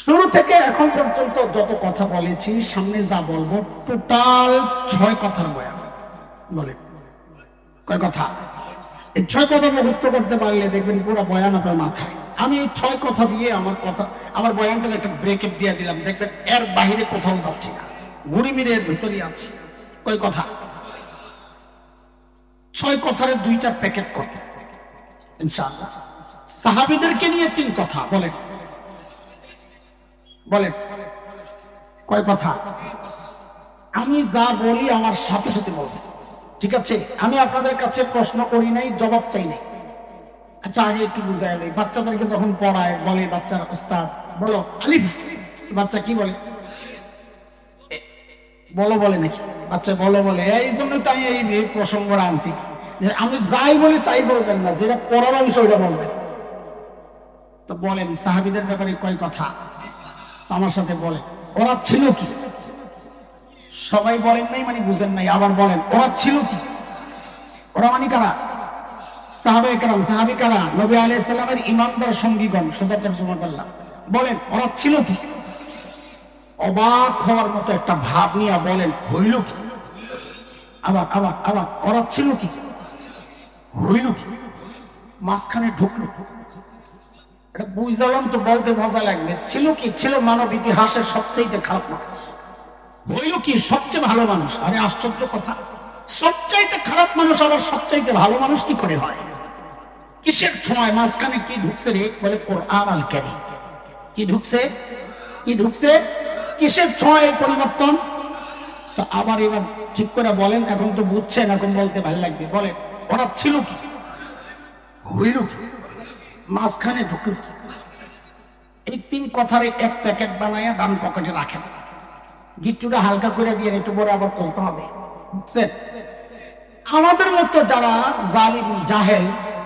শুরু থেকে এখন পর্যন্ত যত কথা বলেছি, সামনে যা বলবো, টোটাল 6 কথার বয়ান। বলে কয় কথা? এই 6 কথা মুখস্থ করতে পারলে দেখবেন পুরো বয়ান আপনার মাথায়। আমি এই 6 কথা দিয়ে আমার বয়ানটাকে একটা ব্রেকআপ দিয়ে দিলাম। দেখবেন এর বাইরে কোথাও যাচ্ছি না, ঘুরি মিরের ভিতরেই আছি। কয় কথা? 6 কথার 2টা প্যাকেট করবো ইনশাআল্লাহ। সাহাবীদেরকে নিয়ে 3 কথা। বলেন বলেন কয় কথা? আমি যা বলি আমার সাথে সাথে বলবেন, ঠিক আছে? আমি আপনাদের কাছে প্রশ্ন করি নাই, জবাব চাই নাই। আচ্ছা, আগে একটু বুঝাই নেই। বাচ্চাদেরকে যখন পড়ায় বলে বাচ্চারা, উস্তাদ বলো আলিফ, বাচ্চা কি বলে? বলো বলে নাকি? বাচ্চা বলো বলে। এই জন্য তাই এই প্রসঙ্গটা আনছি যে আমি যাই বলি তাই বলবেন না, যেটা পড়ার অংশ ওইটা বলবেন। তো বলেন সাহাবীদের ব্যাপারে কয় কথা? আমার সাথে বলে ওরা ছিল কি? সবাই বলেন নাই মানে বুঝেন নাই, আবার বলেন ওরা ছিল কি? ওরা মানে কারা? সাহাবায়ে কেরাম। সাহাবী কারা? নবী আলাইহিস সালামের ইমানদার সঙ্গীগণ। সোজা তর্জমা করলাম। বলেন ওরা ছিল কি? অবাক হওয়ার মতো একটা ভাব নিয়ে বলেন হইল কি? আবার আবার আবার ওরা ছিল কি? হইল কি? মাঝখানে ঢুকলো। এটা বুঝলাম তো, বলতে মজা লাগবে। ছিল কি? ছিল মানব ইতিহাসের সবচেয়ে খারাপ মানুষ। হইল কি? সবচেয়ে ভালো মানুষ। আরে আশ্চর্য কথা, সবচাইতে খারাপ মানুষ আবার সবচাইতে ভালো মানুষ কি করে হয়? কিসের সময় মাঝখানে কি ঢুকছে রে? বলে কোরআন আল কারীম। কি ঢুকছে? কি ঢুকছে? কিসের সময় পরিবর্তন? তো আবার এবার ঠিক করে বলেন, এখন তো বুঝছেন, এখন বলতে ভালো লাগবে। বলেন ওরা ছিল কি? হইল কি? মাঝখানে ঢুকল কি? এই 3 কথার এক প্যাকেট বানাইয়া ডান পকেটে রাখেন। গিট্টুটা হালকা করে দিয়ে একটু পরে আবার করতে হবে। আমাদের মতো যারা জালিম জাহেল,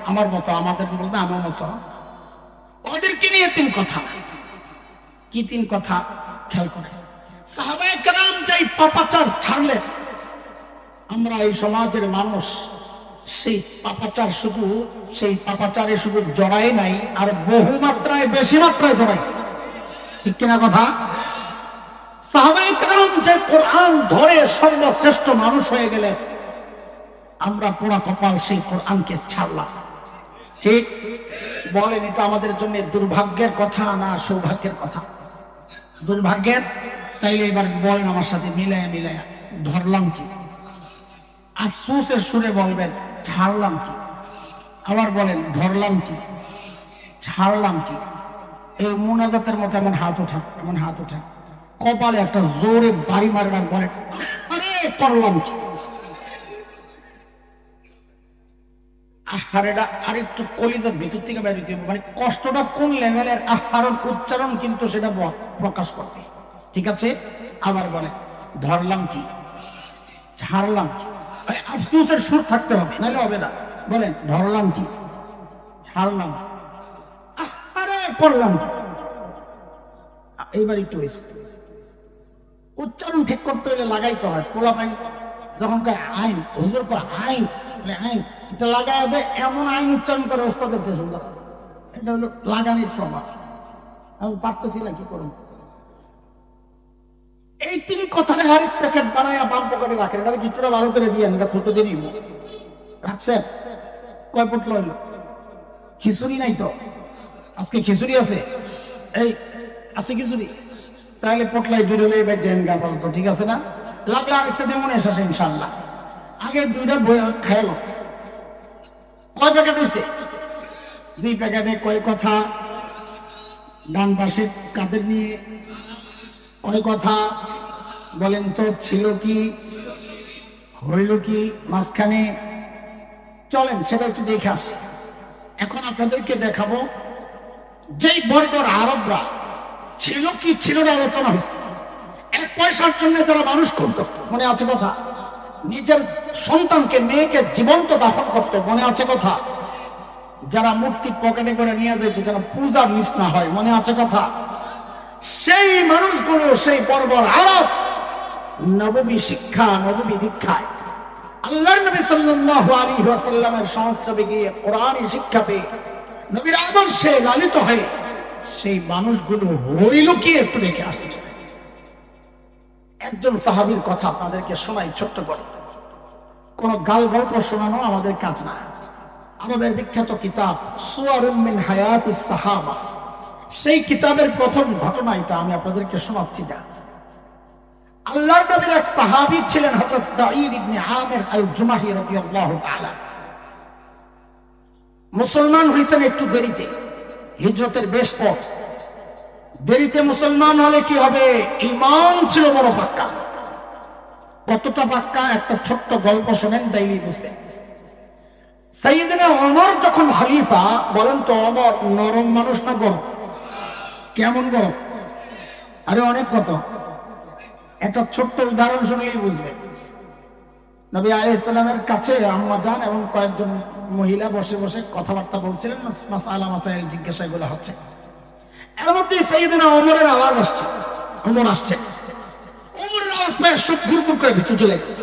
আমার মতো, আমাদের বলতে আমার মতো, ওদেরকে নিয়ে 3 কথা। কি 3 কথা? খেয়াল করে। সাহাবায়ে কেরাম যাই পাপাচার ছাড়লেন, আমরা এই সমাজের মানুষ সেই পাপাচারে শুধু জড়াই নাই, আর বহু মাত্রায়, বেশি মাত্রায় জড়াইছে। ঠিক কিনা কথা? সাহাবায়ে কেরাম যে কোরআন ধরে সর্বশ্রেষ্ঠ মানুষ হয়ে গেলেন, আমরা পোড়া কপাল সেই কোরআনকে ছাড়লাম। ঠিক বলেন, এটা আমাদের জন্য দুর্ভাগ্যের কথা না সৌভাগ্যের কথা? দুর্ভাগ্যের। তাইলে এবার বলেন আমার সাথে মিলায়া মিলায়া, ধরলাম কি? আফসোসের সুরে বলবেন ছাড়লাম কি? আবার বলেন ধরলাম কি? ছাড়লাম কি? এই মুনাজাতের মতো এমন হাত ওঠা, এমন হাত ওঠা, কপালে একটা জোরে বাড়ি মারেন আর বলেন আরে করলাম কি? আহারেটা আরেকটু কলিজার ভিতর থেকে বের হইতে হবে, মানে কষ্টটা কোন লেভেলের, আহারের উচ্চারণ কিন্তু সেটা প্রকাশ করবে। ঠিক আছে? আবার বলে ধরলাম কি? ছাড়লাম কি? আফসোসের সুর থাকতে হবে, নাহলে হবে না। বলেন ধরলাম কি? ছাড়লাম, আরে করলাম কি? এইবার একটু হয়েছে। উচ্চারণ ঠিক করতে হলে লাগাইতে হয়। পোলা পাইন যখন কয় আইন, হুজুর কয় আইন, আইন এটা লাগাই দেয়, এমন আইন উচ্চারণ করে ওস্তাদের চেয়ে সুন্দর। এটা হলো লাগানির প্রভাব। আমি পারতেছি না, কি করুন? এই 3 কথার আরেক প্যাকেট বানায় বাম পকেটে রাখেন। এটা কিছুটা ভালো করে দিয়ে এটা খুলতে দেরি রাখছেন। কয় পুটলো হইল? খিচুড়ি নাই তো আজকে? খিচুড়ি আছে? এই আছে খিচুড়ি? তাহলে পটলাই 2 হলে এবার জেন গা বলতো, ঠিক আছে না? লাগলে আরেকটা দিয়ে মনে এসে ইনশাল্লাহ। আগে 2টা খাইলো। কয় প্যাকেট হয়েছে? 2 প্যাকেটে কয় কথা? ডান পাশে কাদের নিয়ে কয় কথা? বলেন তো ছিল কি? হইল কি? মাঝখানে চলেন সেটা একটু দেখে আসি। এখন আপনাদেরকে দেখাবো যেই বর্বর আরবরা ছিল কি ছিল না আলোচনা হয়েছে। 1 পয়সার জন্য যারা মানুষ করতো, মনে আছে কথা? নিজের সন্তানকে, মেয়েকে জীবন্ত দাফন করতো, মনে আছে কথা? যারা মূর্তি পকেটে করে নিয়ে যেত যেন পূজা মিস না হয়, মনে আছে কথা? সেই মানুষগুলো, সেই বর্বর আরব নববী শিক্ষা, নববী দীক্ষায় আল্লাহর নবী সাল্লাল্লাহু আলাইহি ওয়াসাল্লামের সংস্রবে গিয়ে কোরআনী শিক্ষা পেয়ে নবীর আদর্শে লালিত হয়ে সেই মানুষগুলো হইল কি একটু দেখে আসতে। একজন সাহাবীর কথা আপনাদেরকে শোনাই ছোট্ট করে। কোন গাল গল্প শোনানো আমাদের কাজ না। আরবের বিখ্যাত কিতাব সুয়ারুম মিন হায়াতিস সাহাবা, সেই কিতাবের প্রথম ঘটনা এটা আমি আপনাদেরকে শোনাচ্ছি। যা আল্লাহর নবীর এক সাহাবী ছিলেন হযরত সাঈদ ইবনে আমির আল জুমাহি রাদিয়াল্লাহু তাআলা। মুসলমান হয়েছেন একটু দেরিতে, হিজরতের বেশ পর। দেরিতে মুসলমান হলে কি হবে? ঈমান ছিল বড় পাক্কা। কতটা পাক্কা? একটা ছোট্ট গল্প শোনেন, তাইলে বুঝবেন। সাইয়েদনা ওমর যখন খলিফা, বলেন তো ওমর নরম মানুষ না গরম? কেমন গরম? আরে অনেক। কত? একটা ছোট্ট উদাহরণ শুনলেই বুঝবেন। নবী আলাইহিস সালামের কাছে আম্মা জান এবং কয়েকজন মহিলা বসে বসে কথাবার্তা বলছিলেন, মাসআলা মাসাইল জিজ্ঞাসা এগুলো হচ্ছে। এর মধ্যে সাইয়েদনা ওমরের আওয়াজ আসছে। ওমর আসছে, ওমরের আওয়াজ পেয়ে সব গুড়গুড় করে ভিতরে চলে গেছে।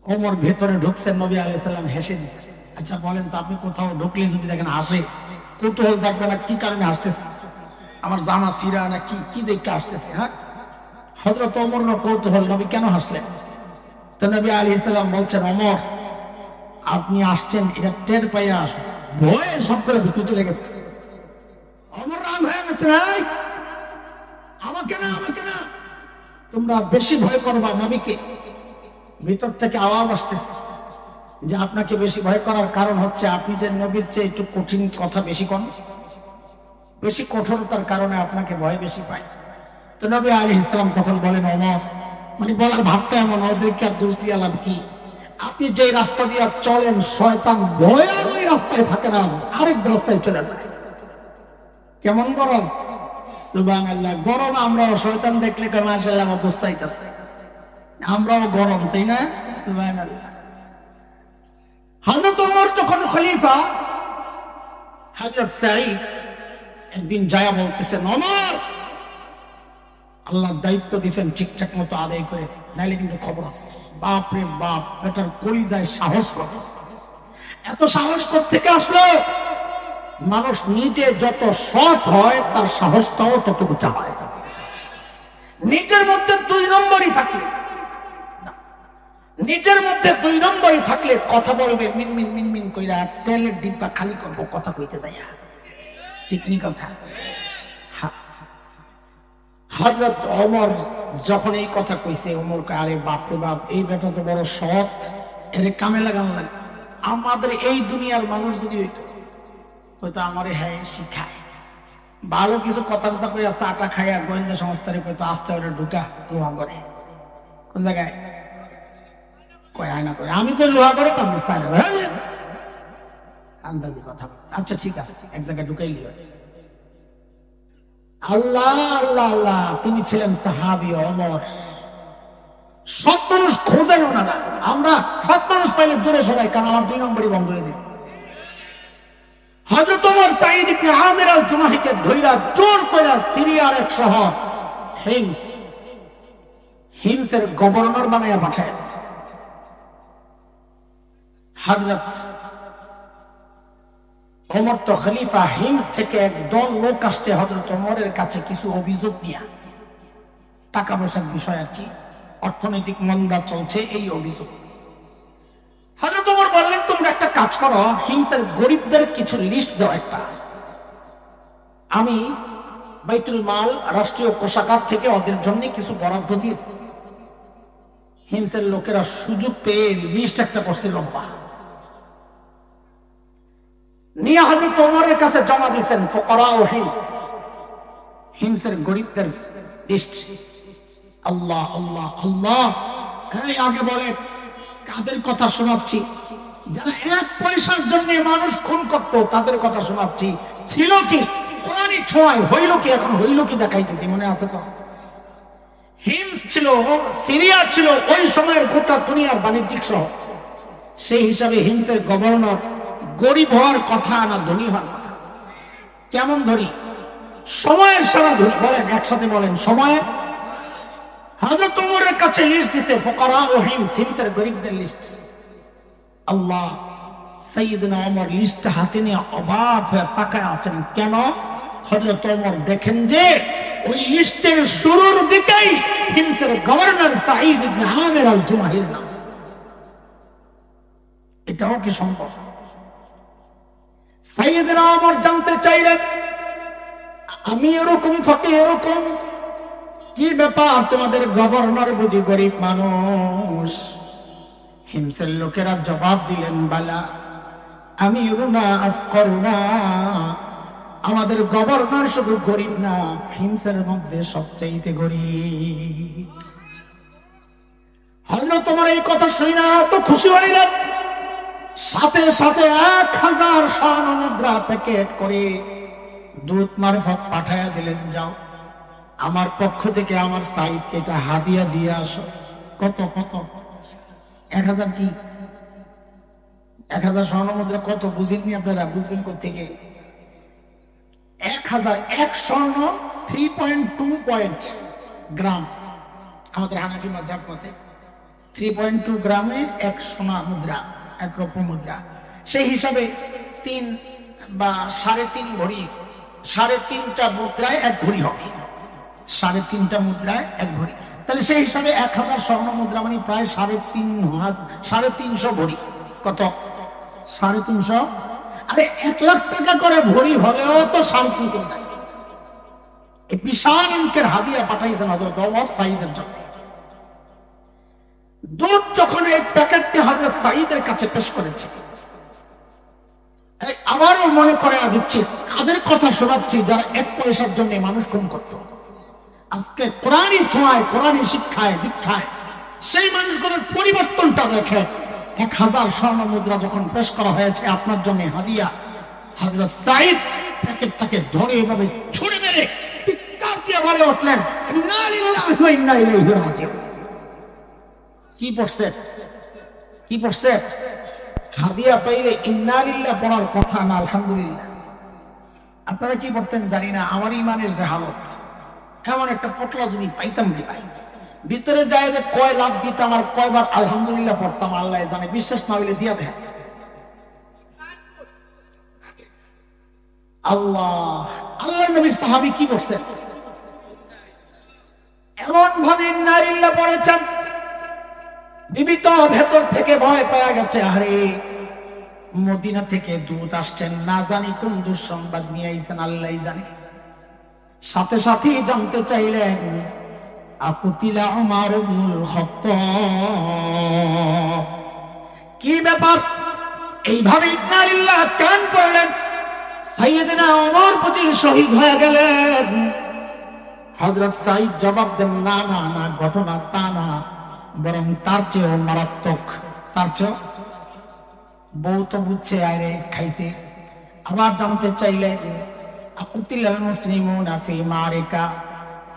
ওমর ভেতরে ঢুকছেন, নবী আলাইহিস সালাম হেসে দিয়েছেন। আচ্ছা বলেন তো, আপনি কোথাও ঢুকলে যদি দেখেন হাসে, কৌতূহল থাকবে না? কি কারণে আসতেছে? আমার জামা ফিরা না কি কি দেখতে আসতেছে? হ্যাঁ, হযরত ওমর কৌতূহল, নবী কেন হাসলেন? তো নবী আলাইহিস সালাম বলছেন, ওমর আপনি আসছেন এটা টের পাইয়া আসুন, ভয়ে সব করে ভিতরে চলে গেছে। ওমর রাগ হয়ে গেছে, এই আমাকে না, আমাকে না, তোমরা বেশি ভয় করবা নবীকে। ভিতর থেকে আওয়াজ আসতেছে যে আপনাকে বেশি ভয় করার কারণ হচ্ছে আপনি যে নবীর চেয়ে একটু কঠিন কথা বেশি করেন, বেশি কঠোরতার কারণে আপনাকে ভয় বেশি পায়। তো নবী আলাইহিস সালাম তখন বলেন, ওমর, মানে বলার ভাবটা এমন, ওদেরকে আর দোষ দিয়ে লাভ কি? আপনি যে রাস্তা দিয়ে চলেন, শয়তান ভয় আর ওই রাস্তায় থাকে না, আরেক রাস্তায় চলে যায়। কেমন গরম? সুবহানাল্লাহ। গরম আমরাও, শয়তান দেখলে মাশাআল্লাহ আমার দোস্ত আইতাছে, আমরাও গরম, তাই না? সুবহানাল্লাহ। হযরত ওমর যখন খলিফা, হযরত সাঈদ একদিন যায় বলতেছেন, ওমর আল্লাহ দায়িত্ব দিয়েছেন ঠিকঠাক মতো আদায় করে, নাইলে কিন্তু খবর আছে। বাপ রে বাপ, বেটার কলিজায় সাহস কত! এত সাহস থেকে আসলো? মানুষ নিজে যত সৎ হয় তার সাহসটাও তত উঁচা হয়। নিজের মধ্যে দুই নম্বরই থাকলে, নিজের মধ্যে দুই নম্বরই থাকলে কথা বলবে মিনমিন মিনমিন কইরা, তেলের ডিব্বা খালি করবো কথা কইতে যাইয়া। ঠিক নি কথা? হযরত ওমর যখন এই কথা কইছে, ওমরকে আরে বাপরে বাপ, এই বেটা তো বড় সৎ, এরে কামে লাগানো লাগে। আমাদের এই দুনিয়ার মানুষ যদি হইতো, কইতো আমারে হ্যাঁ শিখায়, ভালো কিছু কথা কথা কই আসছে, আটা খাইয়া গোয়েন্দা সংস্থারে কইতো আস্তে ওরে ঢুকা লোহা করে। কোন জায়গায়? কয় আয়না করে। আমি কই লোহা করে পাবো, কয় না আন্দাজি কথা। আচ্ছা ঠিক আছে, এক জায়গায় ঢুকাইলি হয়। আল্লাহ আল্লাহ আল্লাহ, তিনি ছিলেন সাহাবী ওমর। সৎ মানুষ খোঁজেন ওনারা, আমরা সৎ মানুষ পাইলে দূরে সরাই, কারণ আমার দুই নম্বরই বন্ধ হয়ে যায়। হযরত ওমর সাঈদ ইবনে আমির আল জুমাহিকে ধইরা জোর কইরা সিরিয়ার এক শহর হিমস, হিমসের গভর্নর বানাইয়া পাঠায় দিয়েছে। হযরত ওমর তো খলিফা, হিমস থেকে একদল লোক আসছে হযরত ওমরের কাছে কিছু অভিযোগ নিয়ে, টাকা পয়সার বিষয় আর কি, অর্থনৈতিক মন্দা চলছে এই অভিযোগ। হযরত ওমর বললেন, তোমরা একটা কাজ করো, হিমসের গরিবদের কিছু লিস্ট দাও একটা, আমি বাইতুল মাল রাষ্ট্রীয় কোষাগার থেকে ওদের জন্য কিছু বরাদ্দ দিয়ে। হিমসের লোকেরা সুযোগ পেয়ে লিস্ট একটা করছে লম্বা, নিয়ে হযরত ওমরের কাছে জমা দিয়েছেন। ফুকারা ও হিমস, হিমসের গরিবদের লিস্ট। আল্লাহ আল্লাহ আল্লাহ। এই আগে বলে কাদের কথা শোনাচ্ছি? যারা এক পয়সার জন্য মানুষ খুন করত তাদের কথা শোনাচ্ছি। ছিল কি কোরআনি ছোঁয়ায়, হইল কি, এখন হইল কি দেখাইতেছি, মনে আছে তো? হিমস ছিল, সিরিয়া ছিল ওই সময়ের গোটা দুনিয়ার বাণিজ্যিক শহর। সেই হিসাবে হিমসের গভর্নর গরিব হওয়ার কথা না ধনী হওয়ার কথা? কেমন ধনী? সময়ের সারা ধনী। বলেন একসাথে বলেন, সময়। হযরত ওমরের কাছে লিস্ট দিছে ফুকারা ও হিমস, হিমসের গরিবদের লিস্ট। আল্লাহ, সাইয়েদনা ওমর লিস্টটা হাতে নিয়ে অবাক হয়ে তাকায় আছেন। কেন? হযরত ওমর দেখেন যে ওই লিস্টের শুরুর দিকেই হিমসের গভর্নর সাঈদ ইবনে আমির আল জুমাহির নাম। এটাও কি সম্ভব? সাইয়েদনা ওমর জানতে চাইলেন, আমি এরকম ফকির, এরকম কি ব্যাপার, তোমাদের গভর্নর বুঝি গরিব মানুষ? হিমসের লোকেরা জবাব দিলেন, বালা আমিরুনা আফকরুনা, আমাদের গভর্নর শুধু গরিব না, হিমসের মধ্যে সবচাইতে গরিব। হযরত ওমর এই কথা শুনে তো খুশি হইলেন, সাথে সাথে 1000 স্বর্ণ মুদ্রা প্যাকেট করে দূত মারফত পাঠায়া দিলেন, যাও আমার পক্ষ থেকে আমার সাইদকে এটা হাদিয়া দিয়ে আসো। কত কত? 1000 কি 1000 স্বর্ণ মুদ্রা কত বুঝেননি আপনারা? বুঝবেন কোথেকে? 1000 এক স্বর্ণ 3.2 গ্রাম। আমাদের হানাফি মাযহাব মতে 3.2 গ্রামে এক সোনা মুদ্রা, এক রৌপ্য মুদ্রা। সেই হিসাবে 3 বা 3.5 ভরি, 3.5টা মুদ্রায় 1 ভরি হবে। 3.5টা মুদ্রায় 1 ভরি, তাহলে সেই হিসাবে 1000 স্বর্ণ মুদ্রা মানে প্রায় 350 ভরি। কত? 350। আরে 1 লাখ টাকা করে ভরি হলেও তো 3.5 কোটি টাকা। এই বিশাল অঙ্কের হাদিয়া পাঠাইছেন হযরত ওমর সাঈদের জন্য। দূত যখন এই প্যাকেটটি হযরত সাঈদের কাছে পেশ করেছে, আবারও মনে করে দিচ্ছি, কাদের কথা শোনাচ্ছি যারা 1 পয়সার জন্য মানুষ খুন করত। আজকে কোরআনী ছোঁয়ায়, কোরআনী শিক্ষায়, দীক্ষায় সেই মানুষগুলোর পরিবর্তনটা দেখে। 1000 স্বর্ণ মুদ্রা যখন পেশ করা হয়েছে আপনার জন্য হাদিয়া, হযরত সাঈদ প্যাকেটটাকে ধরে এভাবে ছুঁড়ে মেরে চিৎকার দিয়ে বলে উঠলেন, ইন্না লিল্লাহি ওয়া ইন্না ইলাইহি রাজিউন। কি পড়ছে? কি পড়ছে? হাদিয়া পাইলে ইন্না লিল্লাহ পড়ার কথা না আলহামদুলিল্লাহ। আপনারা কি পড়তেন জানি না, আমার ইমানের যে হালত, এমন একটা পটলা যদি পাইতাম রে ভাই, ভিতরে যায় যে কয় লাভ দিতাম আর কয়বার আলহামদুলিল্লাহ পড়তাম আল্লাহ জানে। বিশ্বাস না হইলে দিয়া দেন। আল্লাহ, আল্লাহর নবী সাহাবী কি বলছেন? এমন ভাবে ইন্না লিল্লাহ পড়েছেন, বিবি তো ভেতর থেকে ভয় পেয়ে গেছে, আরে মদিনা থেকে দূত আসছেন, না জানি কোন দুঃসংবাদ নিয়ে আইছেন আল্লাহই জানে। সাথে সাথে জানতে চাইলেন, আকুতিলা উমর ইবনুল খাত্তাব, কি ব্যাপার? এইভাবে ইন্না লিল্লাহ কান পড়লেন, সাইয়েদনা ওমর বুঝি শহীদ হয়ে গেলেন। হযরত সাঈদ জবাব দেন, না না না, ঘটনা তা না, বরং তার চেয়েও মারাত্মক। তার চেয়ে বউ তো বুঝছে, আরে খাইছে। আবার জানতে চাইলেন, আকুতিলাল মুসলিমুনা ফি মারিকা,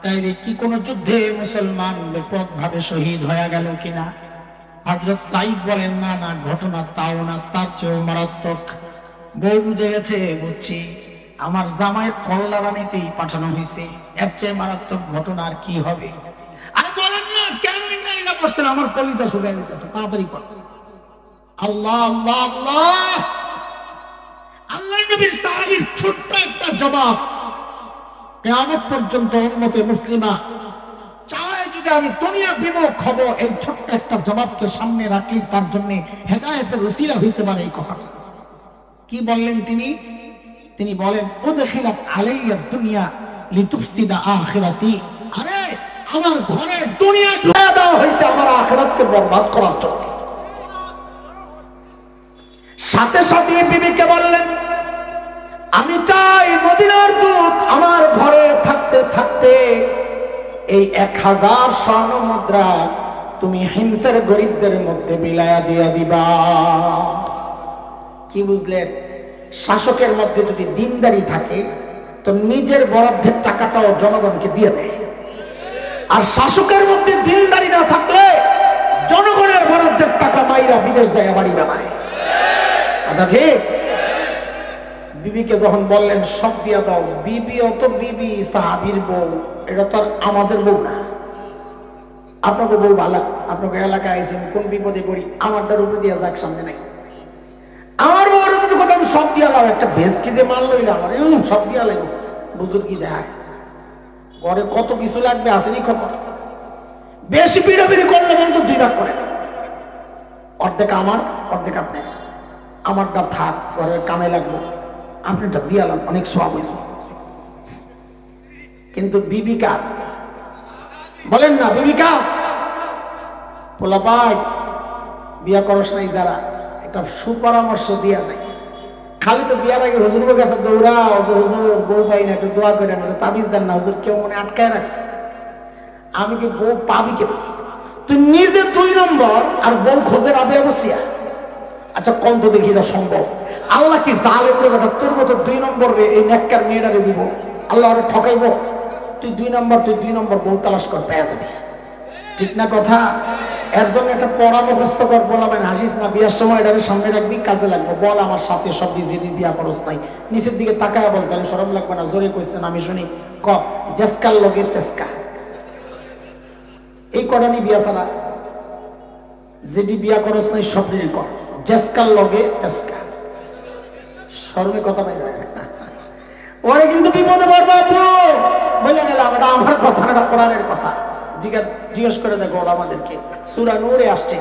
তাইলে কি কোন যুদ্ধে মুসলমান ব্যাপকভাবে শহীদ হয়ে গেল কিনা? হযরত সাঈদ বলেন, না না, ঘটনা তাও না, তার চেয়েও মারাত্মক। বউ বুঝে গেছে, বুঝছি, আমার জামাইয়ের কল্লা বানাইতেই পাঠানো হয়েছে, এর চেয়ে মারাত্মক ঘটনা আর কি হবে? আরে বলেন না, কেন ইন্না লিল্লাহ পড়ছেন? আমার কলিজা শুকিয়ে যেতেছে, তাড়াতাড়ি কর। আল্লাহ আল্লাহ আল্লাহ, আল্লাহর নবীর সাহাবীর ছোট্ট একটা জবাব কিয়ামত পর্যন্ত উম্মতে মুসলিমা চায় যদি আমি দুনিয়া বিমুখ হব, এই ছোট্ট একটা জবাবকে সামনে রাখলে তার জন্য হেদায়েতের ওসিলা হইতে পারে। এই কথাটা কি বললেন তিনি? তিনি বলেন, উদখিলাত আলাইয়া দুনিয়া লিতুফসিদা আখিরাতি, আরে আমার ঘরে দুনিয়া ঢুকিয়ে দেওয়া হয়েছে আমার আখিরাতকে বরবাদ করার জন্য। সাথে সাথে বিবিকে বললেন, আমি চাই মদিনার দূত আমার ঘরে থাকতে থাকতে এই 1000 স্বর্ণ মুদ্রা তুমি হিমসের গরিবদের মধ্যে বিলায়া দিয়া দিবা। কি বুঝলেন? শাসকের মধ্যে যদি দিনদারি থাকে তো নিজের বরাদ্দের টাকাটাও জনগণকে দিয়ে দেয়, আর শাসকের মধ্যে দিনদারি না থাকলে জনগণের বরাদ্দের টাকা মাইরা বিদেশ যায় বাড়ি বানায়। কথা ঠিক? বিবিকে যখন বললেন সব দিয়া দাও, বিবি অত বিবি সাহাবীর বউ, এটা তো আর আমাদের বউ না। আপনাকে বউ ভালো, আপনাকে এলাকায় আইসেন, কোন বিপদে পড়ি আমারটার উপর দিয়া যাক, সামনে নাই। আমার সব দিয়া লাও, একটা বেশ কি যে মাল লইলে আমার সব দিয়া লাগবে, বুঝুর কি দেয় ঘরে কত কিছু লাগবে আসেনি খবর। বেশি পিড়াপিড়ি করলে বলতো 2 ভাগ করে, অর্ধেক আমার অর্ধেক আপনার, আমারটা থাক ঘরের কামে লাগবো, আপনারটা দিয়ালাম অনেক সওয়াব হইল। কিন্তু বিবিকা বলেন না, বিবিকা পোলা ভাই বিয়া করস নাই যারা, একটা সুপরামর্শ দিয়া যায়। খালি তো বিয়ার আগে হুজুরের কাছে দৌড়াও, হুজুর বউ পাই না, একটু দোয়া করে না, তাবিজ দেন না, হুজুর কেউ মনে আটকায় রাখছে। আমি কি বউ পাবি কেমনি? তুই নিজে 2 নম্বর আর বউ খোঁজে রাবিয়া বসিয়া। আচ্ছা কোন তো দেখি এটা সম্ভব? আল্লাহ কি জালেম রে বেটা, তোর মতো 2 নম্বর রে এই নেককার মেয়েটারে দিব? আল্লাহ ওরে ঠকাইব? তুই 2 নম্বর বউ তালাশ কর, পেয়ে যাবি। ঠিক না কথা? এর জন্য একটা পড়া মুখস্থ কর, বলাবেন হাসিস না, বিয়ার সময় এটাকে সামনে রাখবি, কাজে লাগবে। বল আমার সাথে সব যিনি বিয়া করস নাই, নিচের দিকে তাকায় বল, তাহলে শরম লাগবে না। জোরে কইছেন আমি শুনি, ক জেসকাল লগে তেসকা, এই কডানি বিয়া ছাড়া যেটি বিয়া করস নাই সব দিনই কর, জেসকাল লগে তেসকা। শরমে কথা পাই যায় ওরে কিন্তু বিপদে পড়বে। আপু বলে গেলাম এটা আমার কথা না, এটা কোরআনের কথা। জিজ্ঞেস করে দেখো আমাদেরকে, সূরা নূরে আসছে,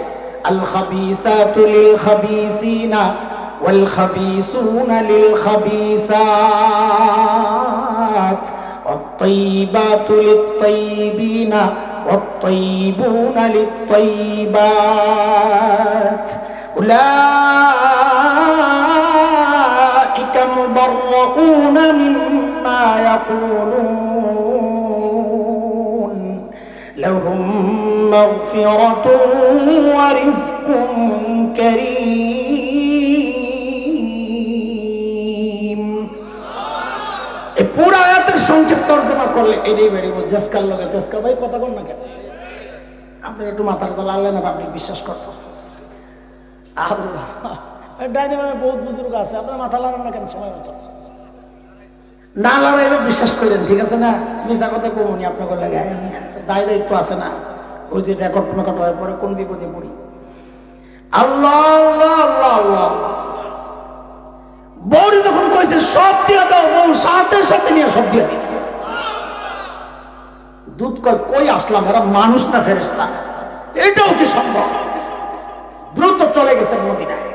আল খাবিসাতু লিল খাবিসিনা ওয়াল খাবিসুনা লিল খাবিসাত ওয়াত তাইয়িবাতু লিত তাইয়িবিনা ওয়াত তাইয়িবুনা লিত তাইয়িবাত উলাইকা মুবাররাউনা মিম্মা ইয়াকুলুন লাহুম মাগফিরাতুন ওয়া রিজকুন কারীম। এই পুরো আয়াতের সংক্ষিপ্ত তরজমা করলে এটাই বেরিয়ে বল, জেসকাল লগে তেসকা। ভাই কথা কন না কেন? আপনার একটু মাথার তো লাল না, আপনি বিশ্বাস করছেন? আল্লাহ ডাইনে মানে বহুত বুজুর্গ আছে, আপনার মাথা লাগান না কেন সময় মতো? না লড়াইলে বিশ্বাস করলেন, ঠিক আছে না? মিশা কথা কমনি আপনাকে লাগে, দায় দায়িত্ব আছে না? ওই যে রেকর্ড মেকর্ড হয়ে পরে কোন বিপদে পড়ি। আল্লাহ আল্লাহ আল্লাহ আল্লাহ। বউ যখন কইছে সব দিয়া দাও, বউ সাথে সাথে নিয়ে সব দিয়া দিস। দুধ কই আসলাম, এরা মানুষ না ফেরেশতা? এটাও কি সম্ভব? দ্রুত চলে গেছেন মদিনায়।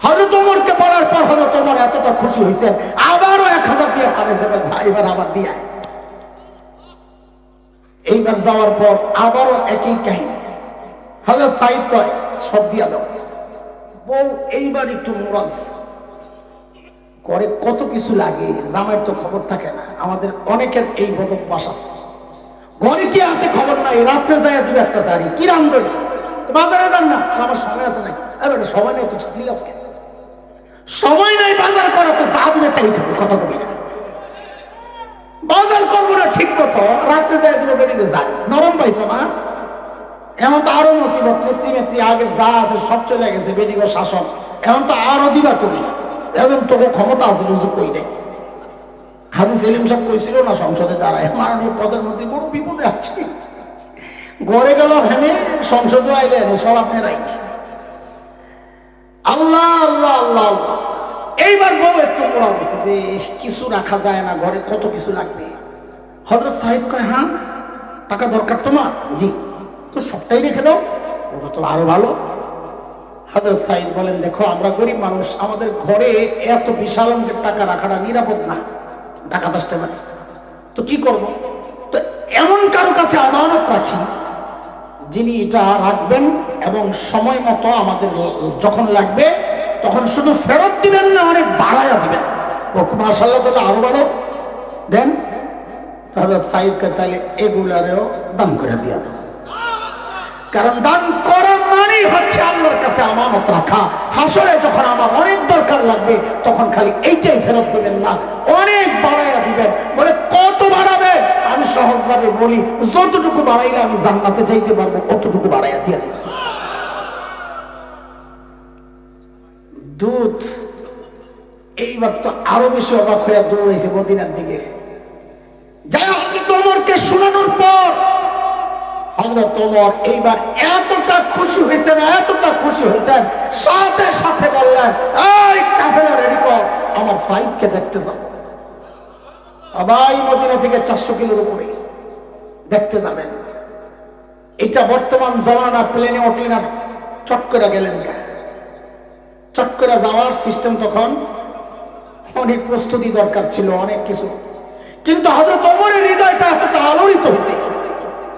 হযরত ওমরকে বলার পর হযরত ওমর এতটা খুশি হয়েছেন, আবারও 1000 দিয়ে পাঠিয়েছে, এবার আবার দিয়ে। এইবার যাওয়ার পর আবারও একই কাহিনী। হযরত সাঈদ কয় সব দিয়া দাও। বউ এইবার একটু মুরাদ করে, কত কিছু লাগে, জামাইয়ের তো খবর থাকে না। আমাদের অনেকের এই বদভ্যাস আছে, ঘরে কি আছে খবর নাই, রাত্রে যায় দিবে একটা চারি, কি রান্ধবে, বাজারে যান না, আমার সময় আছে নাকি? এবারে সময় নেই, তো সিরিয়াস কেন? সময় নাই বাজার করা, তো যা দিবে তাই খাবে, কথা কবি না। বাজার করবো না ঠিক মতো, রাত্রে যায় দিবে, বেরিয়ে যায় নরম পাইছো না? এমন তো আরো মুসিবত, নেত্রী আগের যা আছে সব চলে গেছে, বেডিগো শাসক, এখন তো আরো দিবা কবি, এখন তোকে ক্ষমতা আছে, বুঝতে কই নেই। হাজী সেলিম সাহেব কইছিল না সংসদে দাঁড়ায়, মাননীয় পদের মধ্যে বড় বিপদে আছে, ঘরে গেল হেনে, সংসদে আইলে সব আপনারাই। আল্লাহ আল্লাহ আল্লাহ আল্লাহ। এইবার বউ একটু মোড়া দিছে যে কিছু রাখা যায় না, ঘরে কত কিছু লাগবে। হযরত সাঈদ কয় হ্যাঁ টাকা দরকার তোমার? জি। তো সবটাই রেখে দাও, ওটা তো আরো ভালো। হযরত সাঈদ বলেন দেখো আমরা গরিব মানুষ, আমাদের ঘরে এত বিশাল অঙ্কের টাকা রাখাটা নিরাপদ না, ডাকাত আসতে পারে। তো কি করব? তো এমন কারো কাছে আমানত রাখি যিনি এটা রাখবেন এবং সময় মতো আমাদের যখন লাগবে তখন শুধু ফেরত দিবেন না, অনেক বাড়াইয়া দিবেন। ও মাশাআল্লাহ তাহলে আরো ভালো দেন। হযরত সাঈদকে তাহলে এগুলারেও দান করে দিয়া দাও, কারণ দান করা মানেই হচ্ছে আল্লাহর কাছে আমানত রাখা। হাসরে যখন আমার অনেক দরকার লাগবে তখন খালি এইটাই ফেরত দিবেন না, অনেক বাড়াইয়া দিবেন। বলে কত বাড়াবে? আমি সহজভাবে বলি, যতটুকু বাড়াইলে আমি জান্নাতে যাইতে পারবো অতটুকু বাড়াইয়া দিয়া দিবেন। দুধ এইবার তো আরো বেশি অবাক হয়ে দৌড়াইছে মদিনার দিকে। যাই হযরত ওমরকে শোনানোর পর হযরত ওমর এইবার এতটা খুশি হয়েছেন, এতটা খুশি হয়েছেন, সাথে সাথে বললেন, এই কাফেলা রেডি কর, আমার সাইদকে দেখতে যাব। আবাই মদিনা থেকে 400 কিলোর উপরে দেখতে যাবেন। এটা বর্তমান জমানা, প্লেনে উঠলেন আর চট করে গেলেন, চট করে যাওয়ার সিস্টেম তখন অনেক প্রস্তুতি দরকার ছিল, অনেক কিছু। কিন্তু হযরত ওমরের হৃদয়টা এতটা আলোড়িত হয়েছে,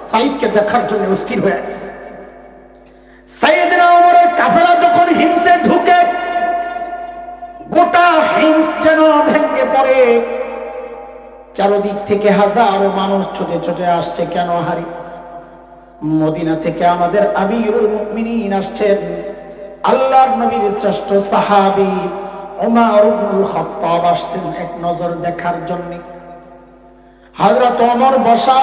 সাইদকে দেখার জন্য অস্থির হয়ে গেছে। সাইয়েদনা ওমরের কাফেলা যখন হিমসে ঢুকে, গোটা হিমস যেন ভেঙে পড়ে। চারদিক থেকে হাজারো মানুষ ছুটে ছুটে আসছে। কেন হারি? মদিনা থেকে আমাদের আমিরুল মুমিনিন আসছেন, আল্লাহর নবীর শ্রেষ্ঠ সাহাবী ওমর ইবনুল খাত্তাব আসছেন এক নজর দেখার জন্য। হযরত ওমর বসা।